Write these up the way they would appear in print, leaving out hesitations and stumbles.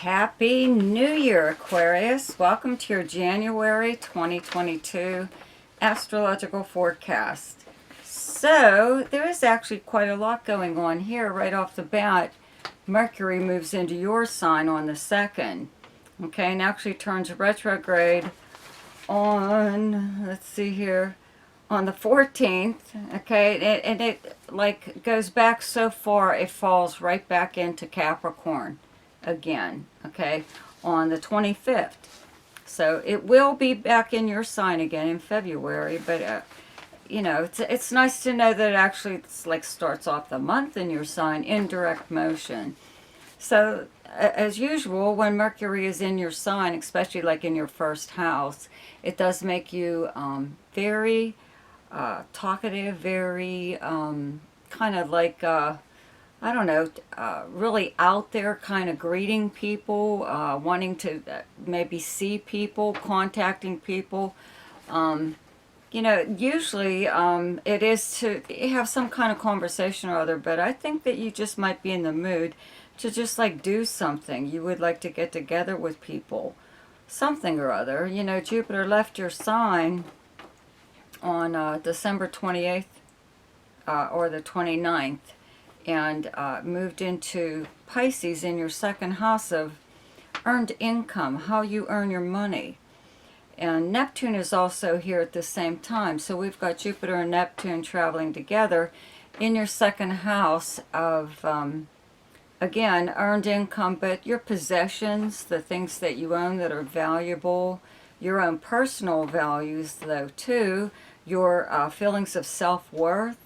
Happy New Year, Aquarius. Welcome to your January 2022 astrological forecast. So, there is actually quite a lot going on here right off the bat. Mercury moves into your sign on the 2nd. Okay, and actually turns retrograde on, let's see here, on the 14th. Okay, and it like goes back so far it falls right back into Capricorn again, okay, on the 25th. So it will be back in your sign again in February, but you know, it's nice to know that it actually like starts off the month in your sign in direct motion. So as usual, when Mercury is in your sign, especially like in your first house, it does make you very talkative, very kind of like I don't know, really out there, kind of greeting people, wanting to maybe see people, contacting people. You know, usually it is to have some kind of conversation or other, but I think that you just might be in the mood to just like do something. You would like to get together with people, something or other. You know, Jupiter left your sign on December 28th or the 29th. And moved into Pisces in your second house of earned income, how you earn your money. And Neptune is also here at the same time. So we've got Jupiter and Neptune traveling together in your second house of, again, earned income, but your possessions, the things that you own that are valuable, your own personal values, though, too, your feelings of self-worth.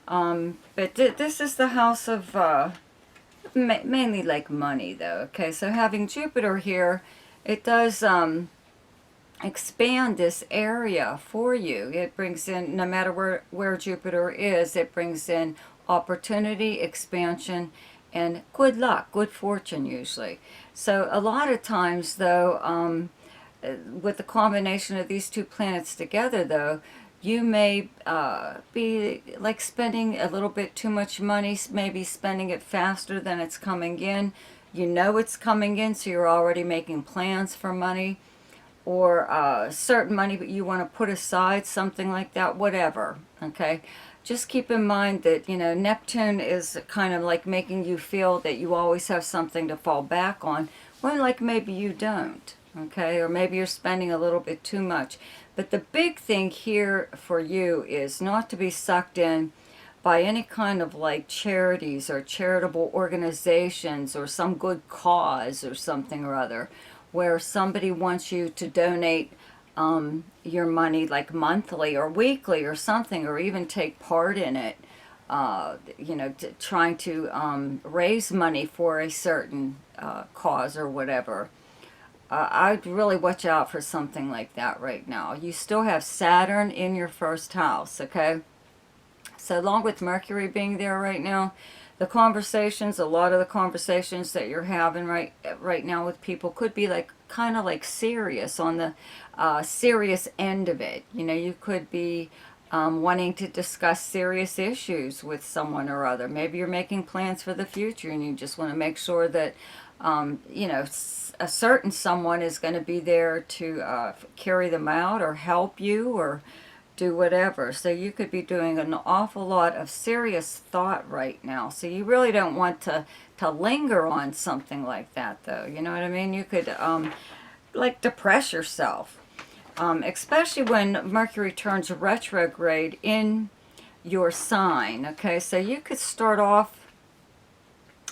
But this is the house of mainly like money, though. Okay, so having Jupiter here, it does expand this area for you. It brings in, no matter where Jupiter is, it brings in opportunity, expansion, and good luck, good fortune usually. So a lot of times, though, with the combination of these two planets together, though, you may be like spending a little bit too much money, maybe spending it faster than it's coming in. You know it's coming in, so you're already making plans for money or certain money but you want to put aside, something like that, whatever, okay? Just keep in mind that, you know, Neptune is kind of like making you feel that you always have something to fall back on, when like maybe you don't, okay? Or maybe you're spending a little bit too much. But the big thing here for you is not to be sucked in by any kind of like charities or charitable organizations or some good cause or something or other, where somebody wants you to donate your money like monthly or weekly or something, or even take part in it, you know, trying to raise money for a certain cause or whatever. I'd really watch out for something like that right now. You still have Saturn in your first house, okay? So along with Mercury being there right now, the conversations, a lot of the conversations that you're having right now with people could be like kind of like serious, on the serious end of it. You know, you could be wanting to discuss serious issues with someone or other. Maybe you're making plans for the future and you just want to make sure that you know, a certain someone is going to be there to carry them out or help you or do whatever. So you could be doing an awful lot of serious thought right now. So you really don't want to linger on something like that, though. You know what I mean? You could like depress yourself, especially when Mercury turns retrograde in your sign. Okay, so you could start off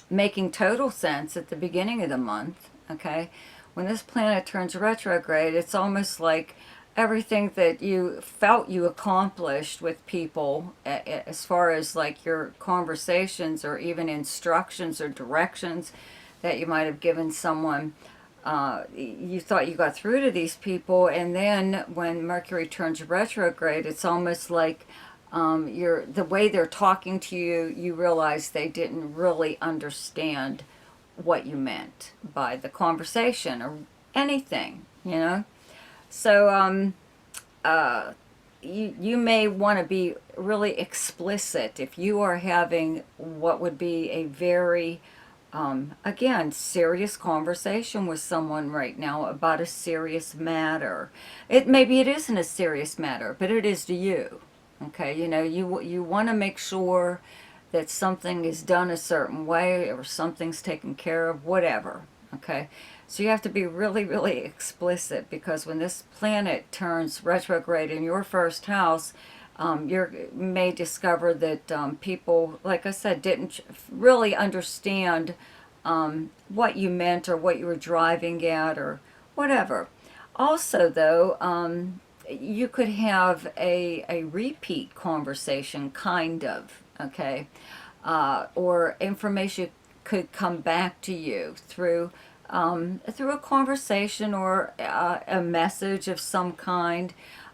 making total sense at the beginning of the month, okay? When this planet turns retrograde, it's almost like everything that you felt you accomplished with people, as far as like your conversations or even instructions or directions that you might have given someone, you thought you got through to these people, and then when Mercury turns retrograde, it's almost like the way they're talking to you, you realize they didn't really understand what you meant by the conversation or anything, you know? So you may want to be really explicit if you are having what would be a very Again, serious conversation with someone right now about a serious matter. Maybe it isn't a serious matter, but it is to you. Okay, you know, you want to make sure that something is done a certain way or something's taken care of, whatever. Okay, so you have to be really, really explicit, because when this planet turns retrograde in your first house, you may discover that people, like I said, didn't really understand what you meant or what you were driving at or whatever. Also, though, you could have a repeat conversation, kind of, okay? Or information could come back to you through a conversation or a message of some kind.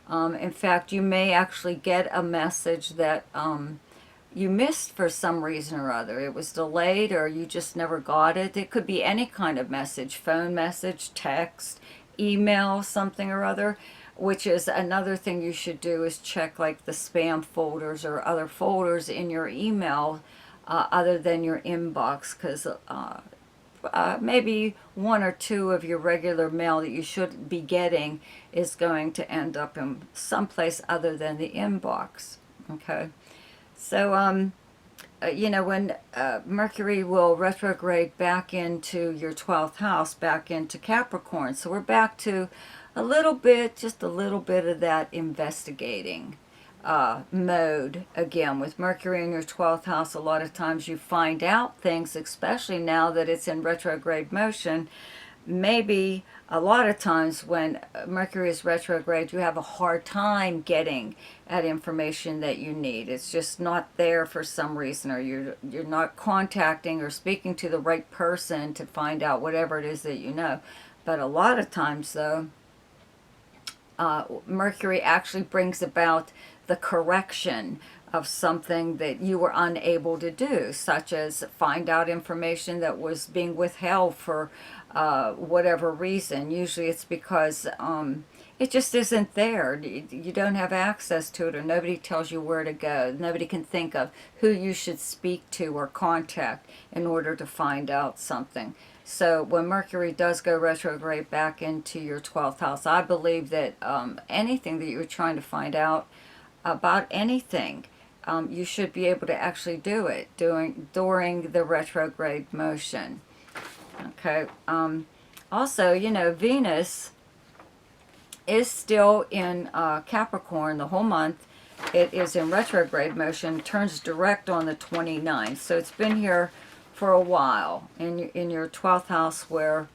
In fact, you may actually get a message that you missed for some reason or other. It was delayed or you just never got it. It could be any kind of message, phone message, text, email, something or other, which is another thing you should do, is check like the spam folders or other folders in your email other than your inbox, because maybe one or two of your regular mail that you should be getting is going to end up in someplace other than the inbox. Okay, so you know, when Mercury will retrograde back into your 12th house, back into Capricorn, so we're back to a little bit, just a little bit of that investigating mode again. With Mercury in your 12th house, a lot of times you find out things, especially now that it's in retrograde motion. Maybe a lot of times when Mercury is retrograde, you have a hard time getting at information that you need. It's just not there for some reason, or you're not contacting or speaking to the right person to find out whatever it is that you know. But a lot of times, though, Mercury actually brings about the correction of something that you were unable to do, such as find out information that was being withheld for whatever reason. Usually it's because it just isn't there. You don't have access to it, or nobody tells you where to go. Nobody can think of who you should speak to or contact in order to find out something. So when Mercury does go retrograde back into your 12th house, I believe that anything that you're trying to find out about anything, you should be able to actually do it during the retrograde motion. Okay. Also, you know, Venus is still in Capricorn the whole month. It is in retrograde motion, turns direct on the 29th. So it's been here for a while in your 12th house, where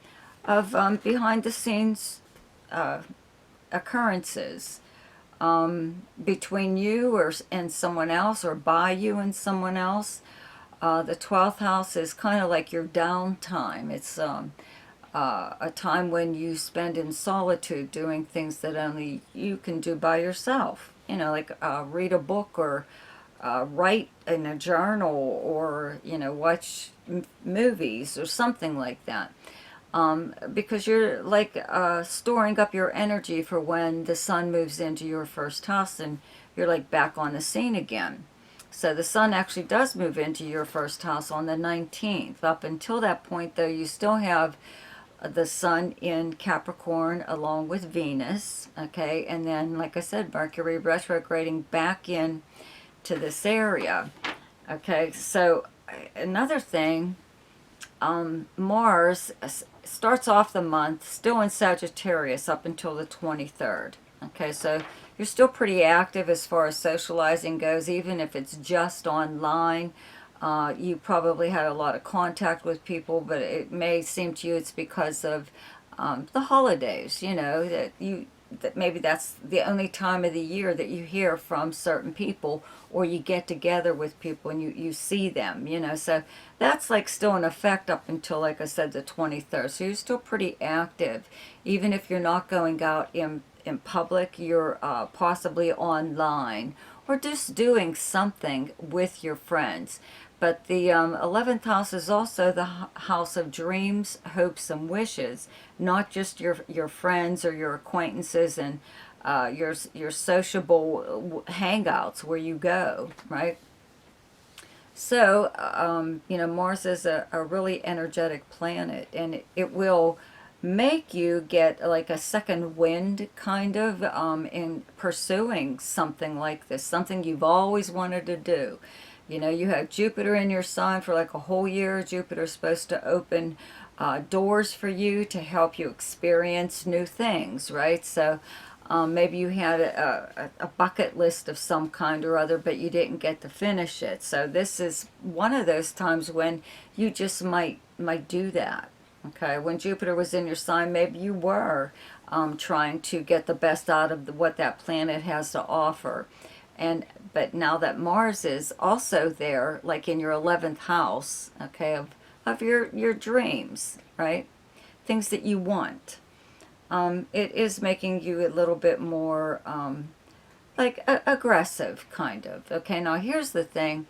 of behind the scenes occurrences between you and someone else, or by you and someone else. The 12th house is kind of like your downtime. It's a time when you spend in solitude doing things that only you can do by yourself. You know, like read a book, or write in a journal, or, you know, watch movies or something like that. Because you're like storing up your energy for when the sun moves into your first house and you're like back on the scene again. So the sun actually does move into your first house on the 19th. Up until that point, though, you still have the sun in Capricorn along with Venus, okay? And then, like I said, Mercury retrograding back in to this area, okay? So another thing, Mars starts off the month still in Sagittarius up until the 23rd. Okay, so you're still pretty active as far as socializing goes, even if it's just online. You probably had a lot of contact with people, but it may seem to you it's because of the holidays, you know, that maybe that's the only time of the year that you hear from certain people, or you get together with people and you see them, you know. So that's like still in effect up until, like I said, the 23rd. So you're still pretty active. Even if you're not going out in public, you're possibly online or just doing something with your friends. But the 11th house is also the house of dreams, hopes, and wishes, not just your friends or your acquaintances and your sociable hangouts where you go, right? So, Mars is a really energetic planet, and it will make you get like a second wind kind of in pursuing something like this, something you've always wanted to do. You have Jupiter in your sign for like a whole year. Jupiter's supposed to open doors for you to help you experience new things, right? So maybe you had a bucket list of some kind or other, but you didn't get to finish it. So this is one of those times when you just might do that. Okay, when Jupiter was in your sign, maybe you were trying to get the best out of what that planet has to offer. But now that Mars is also there, like in your 11th house, okay, of your dreams, right? Things that you want. It is making you a little bit more aggressive, kind of. Okay, now here's the thing.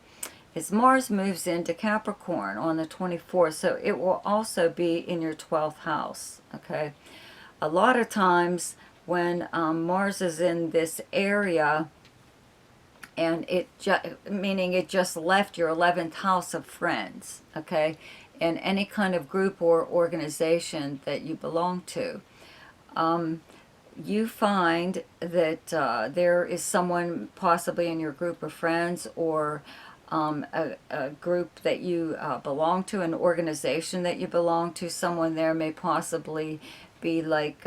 Is Mars moves into Capricorn on the 24th, so it will also be in your 12th house, okay? A lot of times when Mars is in this area, and meaning it just left your 11th house of friends, okay, and any kind of group or organization that you belong to, you find that there is someone possibly in your group of friends, or a group that you belong to, an organization that you belong to. Someone there may possibly be like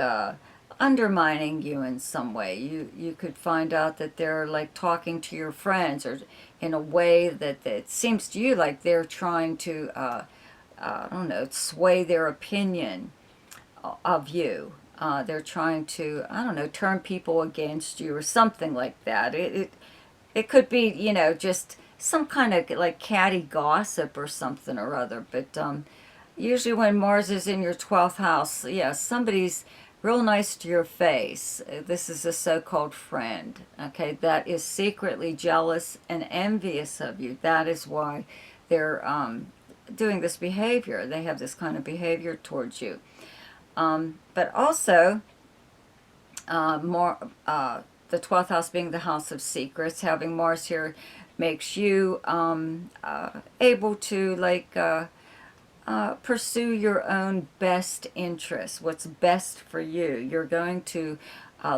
undermining you in some way. You could find out that they're like talking to your friends, or in a way that it seems to you like they're trying to I don't know, sway their opinion of you. They're trying to, I don't know, turn people against you or something like that. It could be, just some kind of like catty gossip or something or other. But usually when Mars is in your 12th house, yeah, somebody's real nice to your face. This is a so-called friend, okay, that is secretly jealous and envious of you. That is why they're doing this behavior. They have this kind of behavior towards you. But also, the 12th house being the house of secrets, having Mars here makes you able to pursue your own best interests, what's best for you. You're going to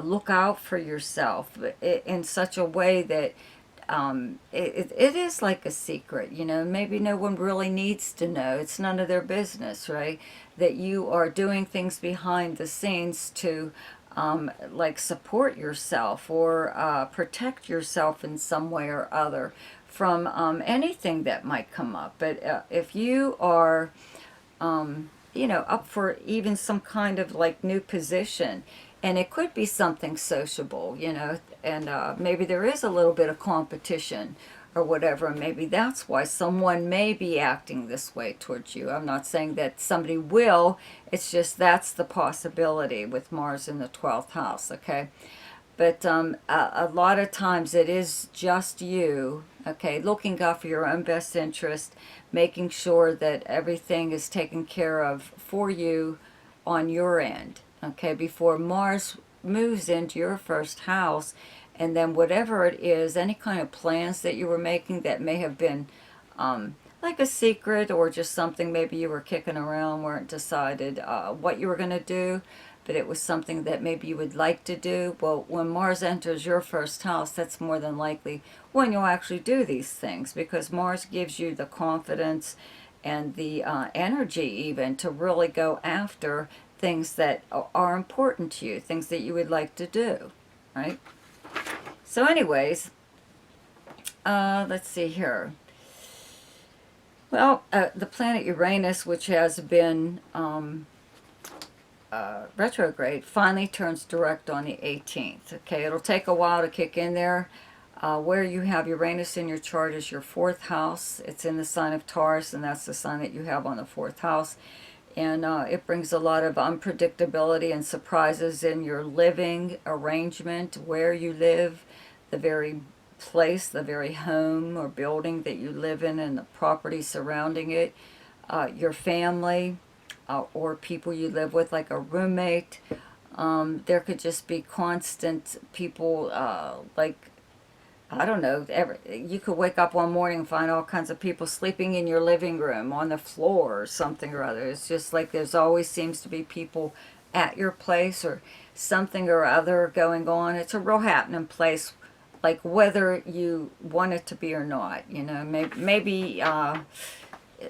look out for yourself in such a way that it is like a secret, maybe no one really needs to know. It's none of their business, right? That you are doing things behind the scenes to support yourself, or protect yourself in some way or other from anything that might come up. But if you are up for even some kind of like new position, and it could be something sociable, and maybe there is a little bit of competition or whatever, and maybe that's why someone may be acting this way towards you. I'm not saying that somebody will, it's just that's the possibility with Mars in the 12th house, okay? But a lot of times it is just you, okay, looking out for your own best interest, making sure that everything is taken care of for you on your end, okay, before Mars moves into your first house. And then whatever it is, any kind of plans that you were making that may have been like a secret, or just something maybe you were kicking around, weren't decided what you were going to do, but it was something that maybe you would like to do. Well, when Mars enters your first house, that's more than likely when you'll actually do these things, because Mars gives you the confidence and the energy even to really go after things that are important to you, things that you would like to do, right? So anyways, let's see here. Well, the planet Uranus, which has been retrograde, finally turns direct on the 18th. Okay, it'll take a while to kick in there. Where you have Uranus in your chart is your 4th house. It's in the sign of Taurus, and that's the sign that you have on the 4th house. And it brings a lot of unpredictability and surprises in your living arrangement, where you live, the very place, the very home or building that you live in, and the property surrounding it, your family, or people you live with, like a roommate. There could just be constant people I don't know, you could wake up one morning and find all kinds of people sleeping in your living room, on the floor, or something or other. It's just like there's always seems to be people at your place, or something or other going on. It's a real happening place, like whether you want it to be or not. You know, maybe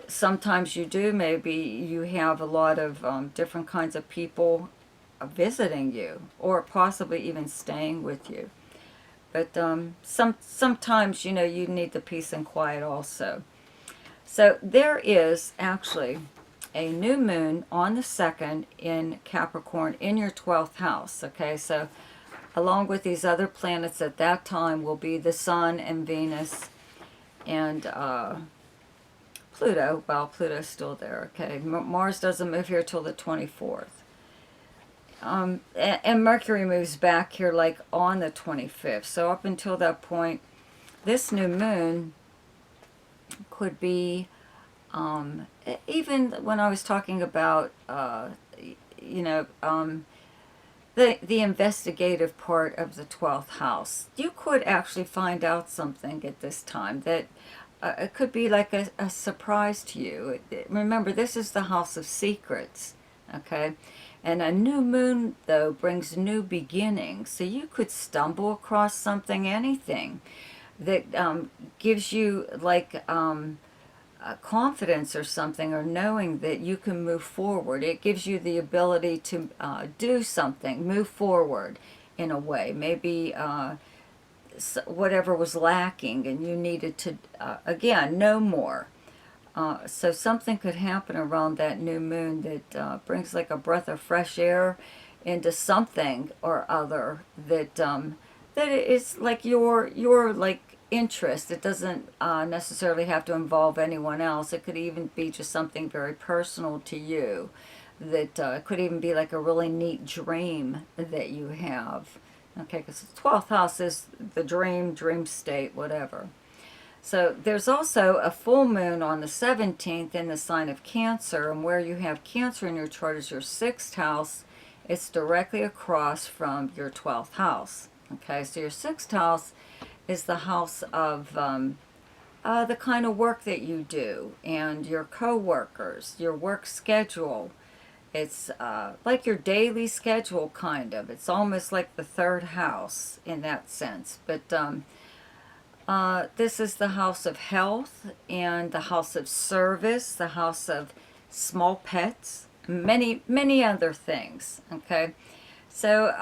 sometimes you do. Maybe you have a lot of different kinds of people visiting you, or possibly even staying with you. But sometimes, you know, you need the peace and quiet also. So there is actually a new moon on the 2nd in Capricorn in your 12th house. Okay, so along with these other planets at that time will be the Sun and Venus and Pluto. Well, Pluto's still there. Okay, Mars doesn't move here till the 24th. And Mercury moves back here like on the 25th. So up until that point, this new moon could be, even when I was talking about, you know, the investigative part of the 12th house, you could actually find out something at this time that it could be like a surprise to you. Remember, this is the house of secrets, okay? And a new moon, though, brings new beginnings. So you could stumble across something, anything, that gives you like confidence or something, or knowing that you can move forward. It gives you the ability to do something, move forward in a way. Maybe whatever was lacking and you needed to, again, know more. So something could happen around that new moon that brings like a breath of fresh air into something or other that that is like your like interest. It doesn't necessarily have to involve anyone else. It could even be just something very personal to you. That it could even be like a really neat dream that you have. Okay, because the 12th house is the dream state, whatever. So there's also a full moon on the 17th in the sign of Cancer, and where you have Cancer in your chart is your 6th house. It's directly across from your 12th house. Okay, so your 6th house is the house of the kind of work that you do and your co-workers, your work schedule. It's like your daily schedule, kind of. It's almost like the 3rd house in that sense. But this is the house of health and the house of service, the house of small pets, many other things. Okay, so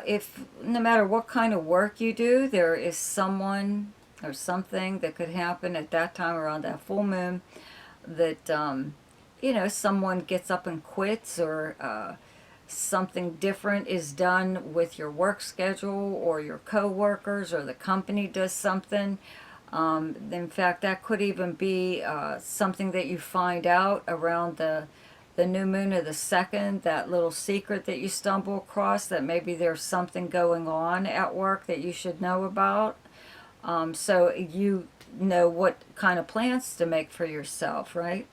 if no matter what kind of work you do, there is someone or something that could happen at that time around that full moon that you know, someone gets up and quits, or something different is done with your work schedule or your co-workers, or the company does something. In fact, that could even be something that you find out around the new moon of the 2nd, that little secret that you stumble across, that maybe there's something going on at work that you should know about. So you know what kind of plans to make for yourself, right?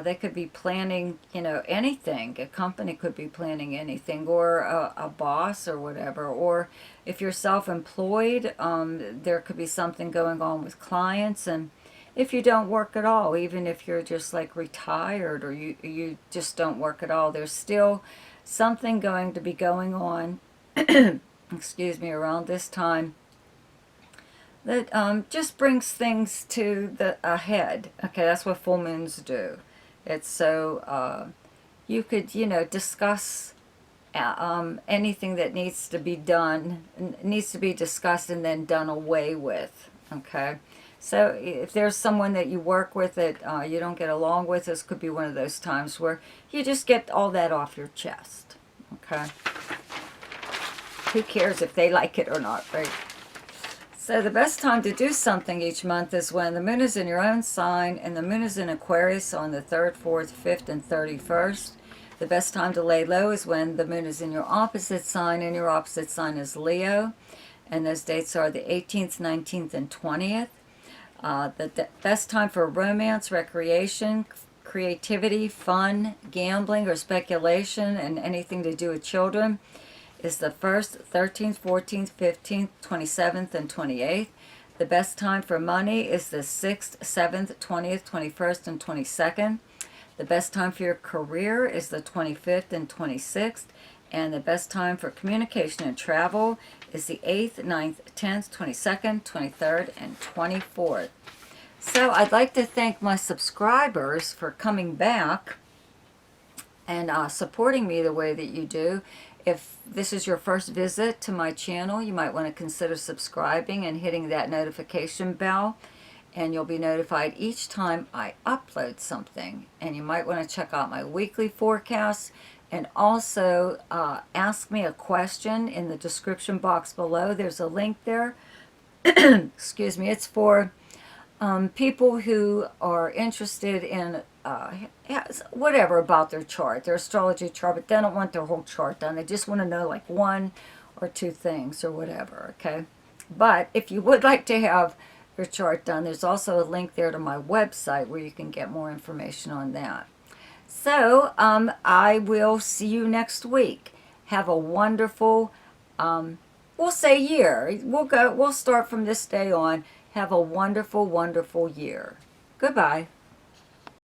They could be planning, you know, anything. A company could be planning anything, or a boss or whatever. Or if you're self-employed, there could be something going on with clients. And if you don't work at all, even if you're just like retired, or you just don't work at all, there's still something going to be going on, excuse me, around this time that just brings things to the ahead. Okay, that's what full moons do. It's so you could, you know, discuss anything that needs to be done, needs to be discussed and then done away with. Okay, so if there's someone that you work with that you don't get along with, this could be one of those times where you just get all that off your chest. Okay, who cares if they like it or not, right? So the best time to do something each month is when the moon is in your own sign, and the moon is in Aquarius on the 3rd, 4th, 5th, and 31st. The best time to lay low is when the moon is in your opposite sign, and your opposite sign is Leo. And those dates are the 18th, 19th, and 20th. The best time for romance, recreation, creativity, fun, gambling, or speculation, and anything to do with children is the 1st, 13th, 14th, 15th, 27th, and 28th. The best time for money is the 6th, 7th, 20th, 21st, and 22nd. The best time for your career is the 25th and 26th. And the best time for communication and travel is the 8th, 9th, 10th, 22nd, 23rd, and 24th. So I'd like to thank my subscribers for coming back and supporting me the way that you do. If this is your first visit to my channel, you might want to consider subscribing and hitting that notification bell, and you'll be notified each time I upload something. And you might want to check out my weekly forecasts, and also ask me a question in the description box below. There's a link there. Excuse me. It's for people who are interested in whatever about their chart, their astrology chart, but they don't want their whole chart done. They just want to know like 1 or 2 things or whatever, okay? But if you would like to have your chart done, there's also a link there to my website where you can get more information on that. So I will see you next week. Have a wonderful, we'll say year. We'll start from this day on. Have a wonderful, wonderful year. Goodbye.